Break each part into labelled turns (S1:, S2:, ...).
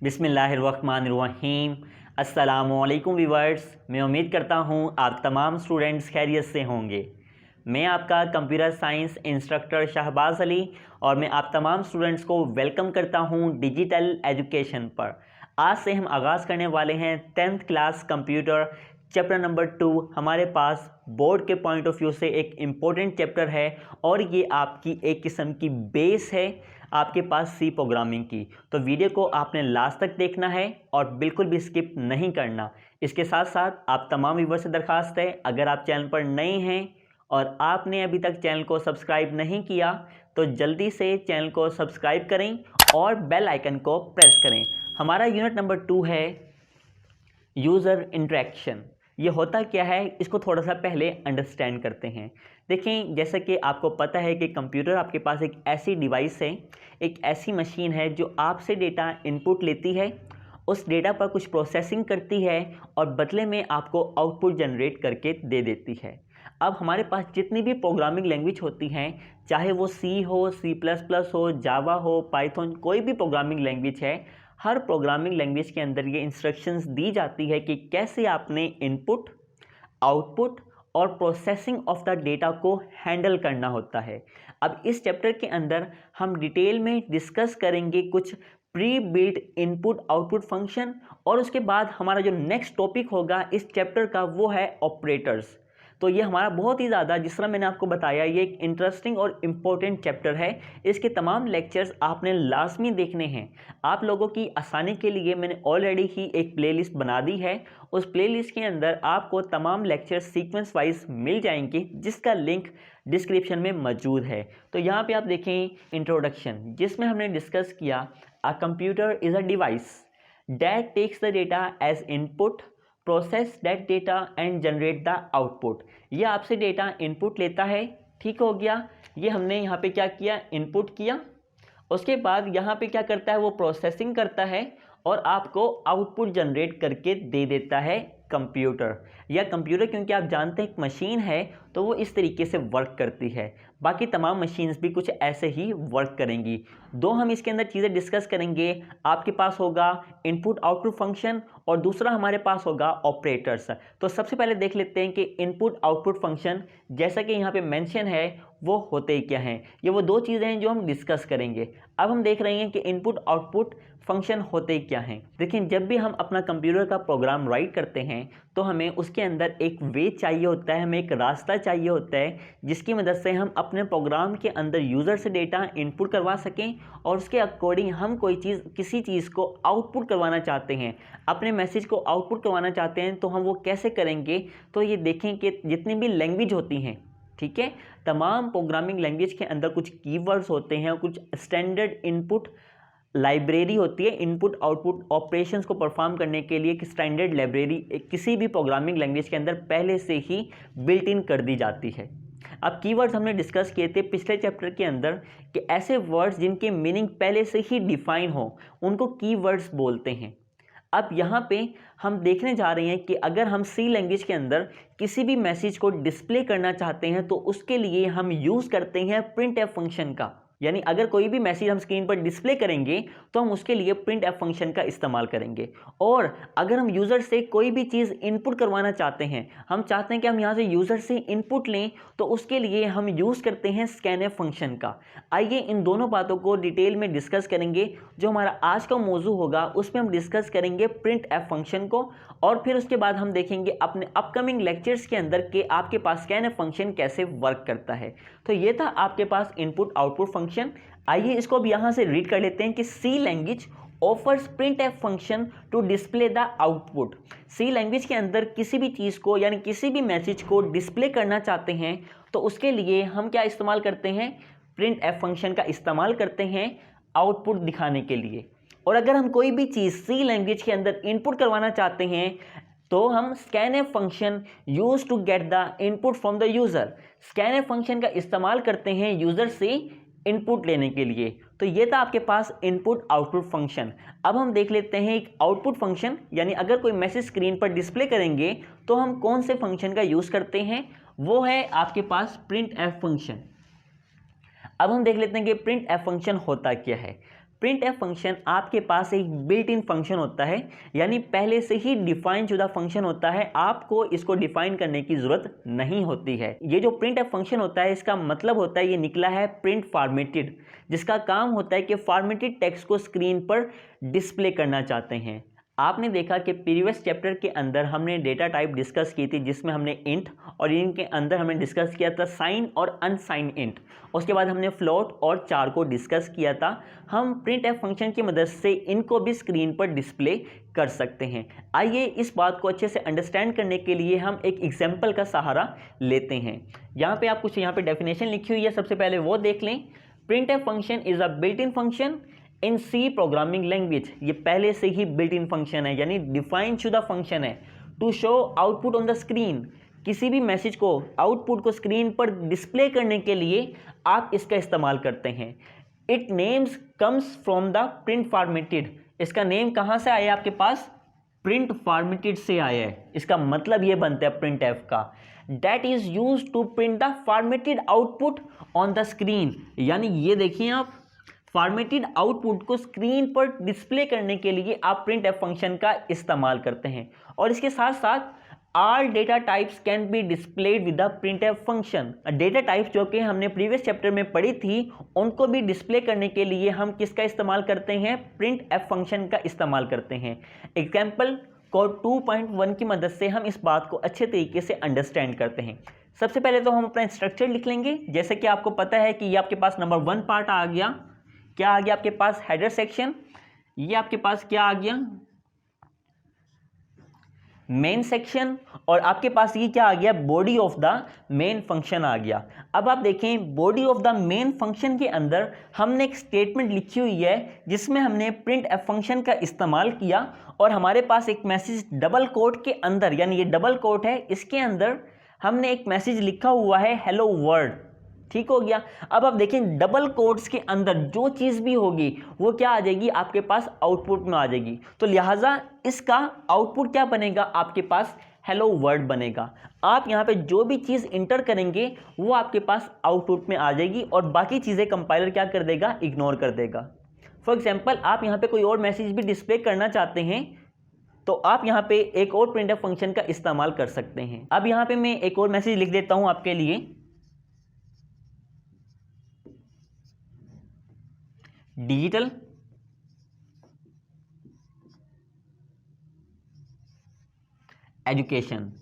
S1: बिस्मिल्लाहिर्रहमानिर्रहीम। अस्सलामुअलैकुम व्यूअर्स, मैं उम्मीद करता हूँ आप तमाम स्टूडेंट्स खैरियत से होंगे। मैं आपका computer science instructor Shahbaz Ali और मैं आप तमाम स्टूडेंट्स को वेलकम करता हूँ डिजिटल एजुकेशन पर। आज से हम आगाज़ करने वाले हैं 10th class computer chapter number 2। हमारे पास बोर्ड के पॉइंट ऑफ व्यू से एक इम्पोर्टेंट चैप्टर है और ये आपकी एक किस्म की बेस है आपके पास सी प्रोग्रामिंग की। तो वीडियो को आपने लास्ट तक देखना है और बिल्कुल भी स्किप नहीं करना। इसके साथ साथ आप तमाम व्यूअर्स से दरख्वास्त है, अगर आप चैनल पर नए हैं और आपने अभी तक चैनल को सब्सक्राइब नहीं किया तो जल्दी से चैनल को सब्सक्राइब करें और बेल आइकन को प्रेस करें। हमारा यूनिट नंबर 2 है यूज़र इंटरेक्शन। ये होता क्या है, इसको थोड़ा सा पहले अंडरस्टैंड करते हैं। देखें, जैसा कि आपको पता है कि कंप्यूटर आपके पास एक ऐसी डिवाइस है, एक ऐसी मशीन है जो आपसे डेटा इनपुट लेती है, उस डेटा पर कुछ प्रोसेसिंग करती है और बदले में आपको आउटपुट जनरेट करके दे देती है। अब हमारे पास जितनी भी प्रोग्रामिंग लैंग्वेज होती हैं, चाहे वो सी हो, C++ हो, जावा हो, पाइथन, कोई भी प्रोग्रामिंग लैंग्वेज है, हर प्रोग्रामिंग लैंग्वेज के अंदर ये इंस्ट्रक्शंस दी जाती है कि कैसे आपने इनपुट, आउटपुट और प्रोसेसिंग ऑफ द डेटा को हैंडल करना होता है। अब इस चैप्टर के अंदर हम डिटेल में डिस्कस करेंगे कुछ pre built input output function और उसके बाद हमारा जो नेक्स्ट टॉपिक होगा इस चैप्टर का वो है ऑपरेटर्स। तो ये हमारा बहुत ही ज़्यादा, जिस तरह मैंने आपको बताया, ये एक इंटरेस्टिंग और इम्पोर्टेंट चैप्टर है। इसके तमाम लेक्चर्स आपने लाजमी देखने हैं। आप लोगों की आसानी के लिए मैंने ऑलरेडी ही एक प्लेलिस्ट बना दी है। उस प्लेलिस्ट के अंदर आपको तमाम लेक्चर्स सीक्वेंस वाइज मिल जाएंगे, जिसका लिंक डिस्क्रिप्शन में मौजूद है। तो यहाँ पे आप देखें इंट्रोडक्शन, जिसमें हमने डिस्कस किया a computer is a device that takes the data as input, process that data and generate the output. ये आपसे डेटा इनपुट लेता है, ठीक हो गया। ये हमने यहाँ पे क्या किया, इनपुट किया। उसके बाद यहाँ पे क्या करता है, वो प्रोसेसिंग करता है और आपको आउटपुट जनरेट करके दे देता है कंप्यूटर। या कंप्यूटर, क्योंकि आप जानते हैं एक मशीन है तो वो इस तरीके से वर्क करती है। बाकी तमाम मशीन्स भी कुछ ऐसे ही वर्क करेंगी। दो हम इसके अंदर चीज़ें डिस्कस करेंगे। आपके पास होगा इनपुट आउटपुट फंक्शन और दूसरा हमारे पास होगा ऑपरेटर्स। तो सबसे पहले देख लेते हैं कि इनपुट आउटपुट फंक्शन, जैसा कि यहाँ पे मेंशन है, वो होते ही क्या हैं। ये वो दो चीज़ें हैं जो हम डिस्कस करेंगे। अब हम देख रहे हैं कि इनपुट आउटपुट फंक्शन होते क्या हैं। देखिए, जब भी हम अपना कंप्यूटर का प्रोग्राम राइट करते हैं तो हमें उसके अंदर एक वे चाहिए होता है, हमें एक रास्ता चाहिए होता है जिसकी मदद से हम अपने प्रोग्राम के अंदर यूज़र से डेटा इनपुट करवा सकें और उसके अकॉर्डिंग हम कोई चीज़, किसी चीज़ को आउटपुट करवाना चाहते हैं, अपने मैसेज को आउटपुट करवाना चाहते हैं, तो हम वो कैसे करेंगे। तो ये देखें कि जितनी भी लैंग्वेज होती हैं, ठीक है, तमाम प्रोग्रामिंग लैंग्वेज के अंदर कुछ कीवर्ड्स होते हैं और कुछ स्टैंडर्ड इनपुट लाइब्रेरी होती है। इनपुट आउटपुट ऑपरेशंस को परफॉर्म करने के लिए एक स्टैंडर्ड लाइब्रेरी किसी भी प्रोग्रामिंग लैंग्वेज के अंदर पहले से ही बिल्ट इन कर दी जाती है। अब कीवर्ड्स हमने डिस्कस किए थे पिछले चैप्टर के अंदर कि ऐसे वर्ड्स जिनके मीनिंग पहले से ही डिफाइन हो उनको कीवर्ड्स बोलते हैं। अब यहाँ पे हम देखने जा रहे हैं कि अगर हम सी लैंग्वेज के अंदर किसी भी मैसेज को डिस्प्ले करना चाहते हैं तो उसके लिए हम यूज़ करते हैं printf फंक्शन का। यानी अगर कोई भी मैसेज हम स्क्रीन पर डिस्प्ले करेंगे तो हम उसके लिए printf फंक्शन का इस्तेमाल करेंगे। और अगर हम यूज़र से कोई भी चीज़ इनपुट करवाना चाहते हैं, हम चाहते हैं कि हम यहाँ से यूज़र से इनपुट लें, तो उसके लिए हम यूज़ करते हैं scanf फंक्शन का। आइए इन दोनों बातों को डिटेल में डिस्कस करेंगे। जो हमारा आज का मौजू होगा उसमें हम डिस्कस करेंगे printf फंक्शन को और फिर उसके बाद हम देखेंगे अपने अपकमिंग लेक्चर्स के अंदर कि आपके पास scanf फंक्शन कैसे वर्क करता है। तो ये था आपके पास इनपुट आउटपुट फंक्शन। आइए इसको अब यहाँ से रीड कर लेते हैं कि C language offers printf function to display the output. C language के अंदर किसी भी चीज़ को, यानी किसी भी मैसेज को डिस्प्ले करना चाहते हैं तो उसके लिए हम क्या इस्तेमाल करते हैं, printf फंक्शन का इस्तेमाल करते हैं आउटपुट दिखाने के लिए। और अगर हम कोई भी चीज़ सी लैंग्वेज के अंदर इनपुट करवाना चाहते हैं तो हम scanf function use to get the input from the user. scanf function का इस्तेमाल करते हैं यूज़र से इनपुट लेने के लिए। तो ये था आपके पास इनपुट आउटपुट फंक्शन। अब हम देख लेते हैं एक आउटपुट फंक्शन, यानी अगर कोई मैसेज स्क्रीन पर डिस्प्ले करेंगे तो हम कौन से फंक्शन का यूज़ करते हैं, वो है आपके पास printf फंक्शन। अब हम देख लेते हैं कि printf फंक्शन होता क्या है। प्रिंट एफ फंक्शन आपके पास एक बिल्ट इन फंक्शन होता है, यानी पहले से ही डिफाइन शुदा फंक्शन होता है, आपको इसको डिफाइन करने की जरूरत नहीं होती है। ये जो प्रिंट एफ फंक्शन होता है इसका मतलब होता है, ये निकला है प्रिंट फॉर्मेटेड, जिसका काम होता है कि फॉर्मेटेड टेक्स्ट को स्क्रीन पर डिस्प्ले करना चाहते हैं। आपने देखा कि प्रीवियस चैप्टर के अंदर हमने डेटा टाइप डिस्कस की थी, जिसमें हमने इंट और इनके अंदर हमने डिस्कस किया था साइन और अनसाइन इंट। उसके बाद हमने फ्लोट और चार को डिस्कस किया था। हम प्रिंट एफ फंक्शन की मदद से इनको भी स्क्रीन पर डिस्प्ले कर सकते हैं। आइए इस बात को अच्छे से अंडरस्टैंड करने के लिए हम एक एग्जाम्पल का सहारा लेते हैं। यहाँ पे आप कुछ यहाँ पे डेफिनेशन लिखी हुई है, सबसे पहले वो देख लें। Print F function is a built in function in C programming language. ये पहले से ही बिल्ट इन फंक्शन है, यानी डिफाइन शुदा फंक्शन है। To show output on the screen, किसी भी मैसेज को, आउटपुट को स्क्रीन पर डिस्प्ले करने के लिए आप इसका इस्तेमाल करते हैं। It names comes from the print formatted, इसका नेम कहाँ से आया आपके पास? प्रिंट फॉर्मेटेड से आया है। इसका मतलब ये बनता है प्रिंट एफ का, that is use to print the formatted output on the screen. यानी ये देखिए आप, फॉर्मेटेड आउटपुट को स्क्रीन पर डिस्प्ले करने के लिए आप प्रिंट एफ फंक्शन का इस्तेमाल करते हैं। और इसके साथ साथ all data types can be displayed with the print F function. Data types जो कि हमने प्रीवियस चैप्टर में पढ़ी थी, उनको भी डिस्प्ले करने के लिए हम किसका इस्तेमाल करते हैं? प्रिंट एफ फंक्शन का इस्तेमाल करते हैं। एग्जाम्पल कोड 2.1 की मदद से हम इस बात को अच्छे तरीके से अंडरस्टैंड करते हैं। सबसे पहले तो हम अपना स्ट्रक्चर लिख लेंगे। जैसे कि आपको पता है कि ये आपके पास नंबर 1 पार्ट आ गया। क्या आ गया आपके पास? Header section. ये आपके पास क्या आ गया? Main section. और आपके पास ये क्या आ गया? Body of the main function आ गया। अब आप देखें, body of the main function के अंदर हमने एक स्टेटमेंट लिखी हुई है जिसमें हमने प्रिंट एफ फंक्शन का इस्तेमाल किया, और हमारे पास एक मैसेज डबल कोट के अंदर, यानी ये डबल कोट है, इसके अंदर हमने एक मैसेज लिखा हुआ है हेलो वर्ल्ड। ठीक हो गया। अब आप देखें, डबल कोट्स के अंदर जो चीज़ भी होगी वो क्या आ जाएगी? आपके पास आउटपुट में आ जाएगी। तो लिहाजा इसका आउटपुट क्या बनेगा? आपके पास हेलो वर्ल्ड बनेगा। आप यहाँ पे जो भी चीज़ इंटर करेंगे वो आपके पास आउटपुट में आ जाएगी, और बाकी चीज़ें कंपाइलर क्या कर देगा? इग्नोर कर देगा। फॉर एग्जाम्पल, आप यहाँ पे कोई और मैसेज भी डिस्प्ले करना चाहते हैं तो आप यहाँ पे एक और प्रिंट एफ फंक्शन का इस्तेमाल कर सकते हैं। अब यहाँ पे मैं एक और मैसेज लिख देता हूँ आपके लिए। Digital education.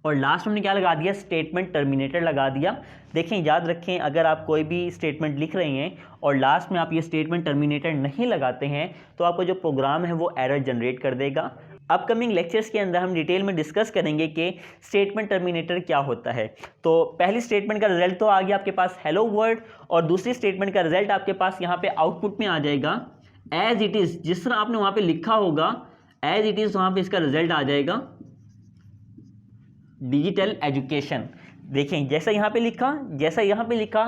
S1: और लास्ट में क्या लगा दिया? स्टेटमेंट टर्मिनेटर लगा दिया। देखें, याद रखें, अगर आप कोई भी स्टेटमेंट लिख रहे हैं और लास्ट में आप ये स्टेटमेंट टर्मिनेटर नहीं लगाते हैं तो आपका जो प्रोग्राम है वो एरर जनरेट कर देगा। अपकमिंग लेक्चर्स के अंदर हम डिटेल में डिस्कस करेंगे कि स्टेटमेंट टर्मिनेटर क्या होता है। तो पहली स्टेटमेंट का रिजल्ट तो आ गया आपके पास हेलो वर्ल्ड, और दूसरी स्टेटमेंट का रिजल्ट आपके पास यहाँ पे आउटपुट में आ जाएगा एज इट इज़। जिस तरह आपने वहाँ पे लिखा होगा एज इट इज़, वहाँ पे इसका रिजल्ट आ जाएगा डिजिटल एजुकेशन। देखें, जैसा यहाँ पे लिखा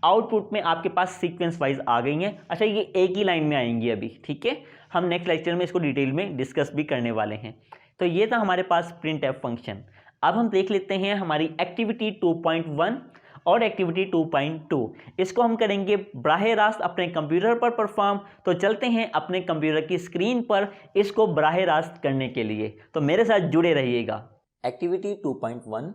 S1: आउटपुट में आपके पास सीक्वेंस वाइज आ गई हैं। अच्छा, ये एक ही लाइन में आएंगी अभी, ठीक है। हम नेक्स्ट लेक्चर में इसको डिटेल में डिस्कस भी करने वाले हैं। तो ये था हमारे पास प्रिंट एफ फंक्शन। अब हम देख लेते हैं हमारी एक्टिविटी 2.1 और एक्टिविटी 2.2। इसको हम करेंगे बराह रास्त अपने कंप्यूटर पर परफॉर्म। तो चलते हैं अपने कंप्यूटर की स्क्रीन पर इसको बराह रास्त करने के लिए, तो मेरे साथ जुड़े रहिएगा। Activity 2.1,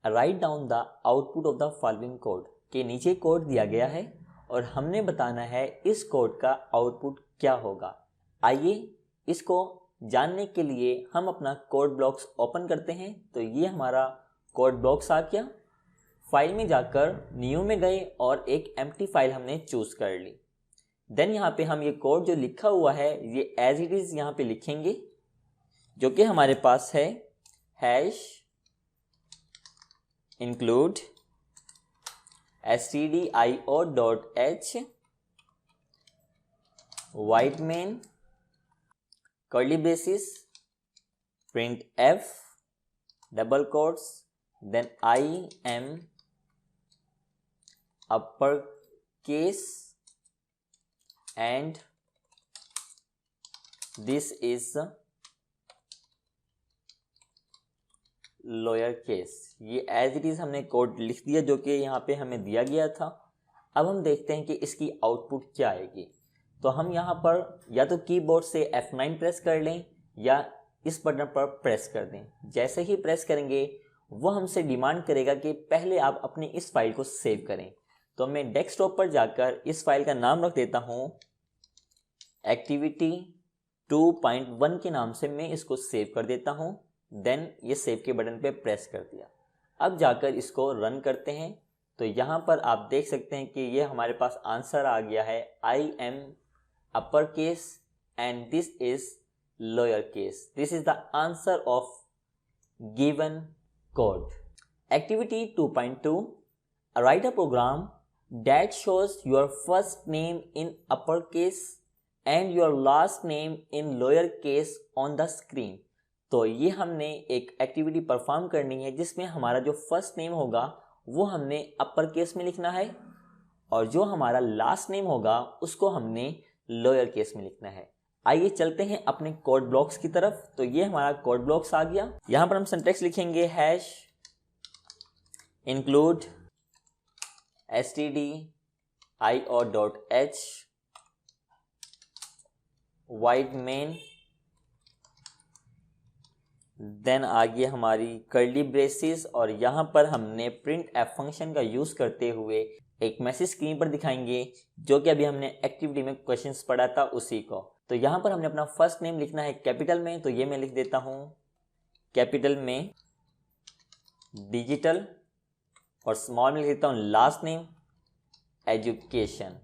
S1: write down the output of the following code. के नीचे कोड दिया गया है और हमने बताना है इस कोड का आउटपुट क्या होगा। आइए इसको जानने के लिए हम अपना कोड ब्लॉक्स ओपन करते हैं। तो ये हमारा कोड ब्लॉक्स आ गया। फाइल में जाकर न्यू में गए और एक एम्प्टी फाइल हमने चूज कर ली। देन यहाँ पे हम ये कोड जो लिखा हुआ है ये एज इट इज़ यहाँ पे लिखेंगे, जो कि हमारे पास है hash include stdio.h white main curly braces print f double quotes then I am uppercase and this is lower case. ये एज इट इज़ हमने कोड लिख दिया जो कि यहाँ पे हमें दिया गया था। अब हम देखते हैं कि इसकी आउटपुट क्या आएगी। तो हम यहाँ पर या तो कीबोर्ड से F9 प्रेस कर लें या इस बटन पर प्रेस कर दें। जैसे ही प्रेस करेंगे वो हमसे डिमांड करेगा कि पहले आप अपनी इस फाइल को सेव करें। तो मैं डेस्कटॉप पर जाकर इस फाइल का नाम रख देता हूँ एक्टिविटी 2.1 के नाम से मैं इसको सेव कर देता हूँ। देन ये सेव के बटन पे प्रेस कर दिया। अब जाकर इसको रन करते हैं तो यहाँ पर आप देख सकते हैं कि ये हमारे पास आंसर आ गया है I am upper case and this is lower case. This is the answer of given code. Activity 2.2 write a program that shows your first name in uppercase and your last name in lower case on the screen. तो ये हमने एक activity perform करनी है जिसमें हमारा जो first name होगा वो हमने अपर केस में लिखना है और जो हमारा लास्ट नेम होगा उसको हमने लोअर केस में लिखना है। आइए चलते हैं अपने कोड ब्लॉक्स की तरफ। तो ये हमारा कोड ब्लॉक्स आ गया। यहाँ पर हम सिंटैक्स लिखेंगे hash include stdio.h void main, then आ गया हमारी कर्ली ब्रेसेस और यहाँ पर हमने प्रिंट एफ फंक्शन का यूज़ करते हुए एक मैसेज स्क्रीन पर दिखाएंगे जो कि अभी हमने एक्टिविटी में क्वेश्चंस पढ़ा था उसी को। तो यहाँ पर हमने अपना फर्स्ट नेम लिखना है कैपिटल में, तो ये मैं लिख देता हूँ कैपिटल में डिजिटल और स्मॉल में लिख देता हूँ लास्ट नेम एजुकेशन।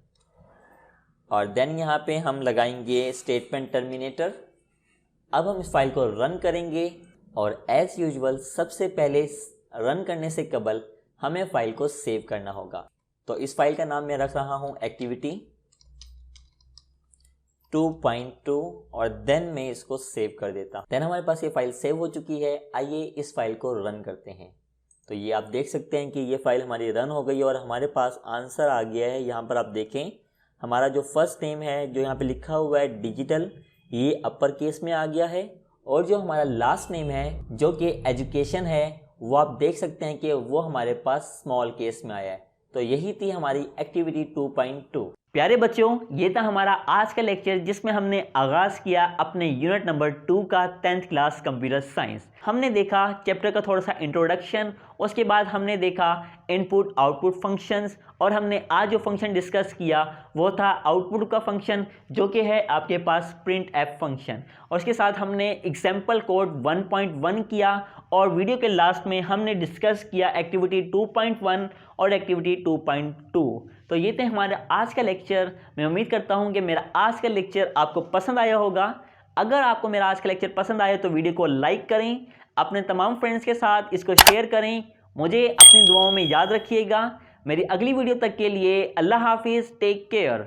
S1: और देन यहाँ पे हम लगाएंगे स्टेटमेंट टर्मिनेटर। अब हम इस फाइल को रन करेंगे और एज यूजुअल सबसे पहले रन करने से कबल हमें फाइल को सेव करना होगा। तो इस फाइल का नाम मैं रख रहा हूँ एक्टिविटी 2.2 और देन मैं इसको सेव कर देता हूँ। देन हमारे पास ये फाइल सेव हो चुकी है। आइए इस फाइल को रन करते हैं। तो ये आप देख सकते हैं कि ये फाइल हमारी रन हो गई और हमारे पास आंसर आ गया है। यहाँ पर आप देखें हमारा जो फर्स्ट नेम है जो यहाँ पे लिखा हुआ है डिजिटल, ये अपर केस में आ गया है और जो हमारा लास्ट नेम है जो कि एजुकेशन है वो आप देख सकते हैं कि वो हमारे पास स्मॉल केस में आया है। तो यही थी हमारी एक्टिविटी 2.2। प्यारे बच्चों, ये था हमारा आज का लेक्चर जिसमें हमने आगाज़ किया अपने यूनिट नंबर 2 का 10th क्लास कंप्यूटर साइंस। हमने देखा चैप्टर का थोड़ा सा इंट्रोडक्शन, उसके बाद हमने देखा इनपुट आउटपुट फंक्शंस और हमने आज जो फंक्शन डिस्कस किया वो था आउटपुट का फंक्शन जो कि है आपके पास प्रिंट एफ फंक्शन। और उसके साथ हमने एग्जाम्पल कोड 1.1 किया और वीडियो के लास्ट में हमने डिस्कस किया एक्टिविटी 2.1 और एक्टिविटी 2.2। तो ये थे हमारा आज का लेक्चर। मैं उम्मीद करता हूँ कि मेरा आज का लेक्चर आपको पसंद आया होगा। अगर आपको मेरा आज का लेक्चर पसंद आया तो वीडियो को लाइक करें, अपने तमाम फ्रेंड्स के साथ इसको शेयर करें। मुझे अपनी दुआओं में याद रखिएगा। मेरी अगली वीडियो तक के लिए अल्लाह हाफिज़, टेक केयर।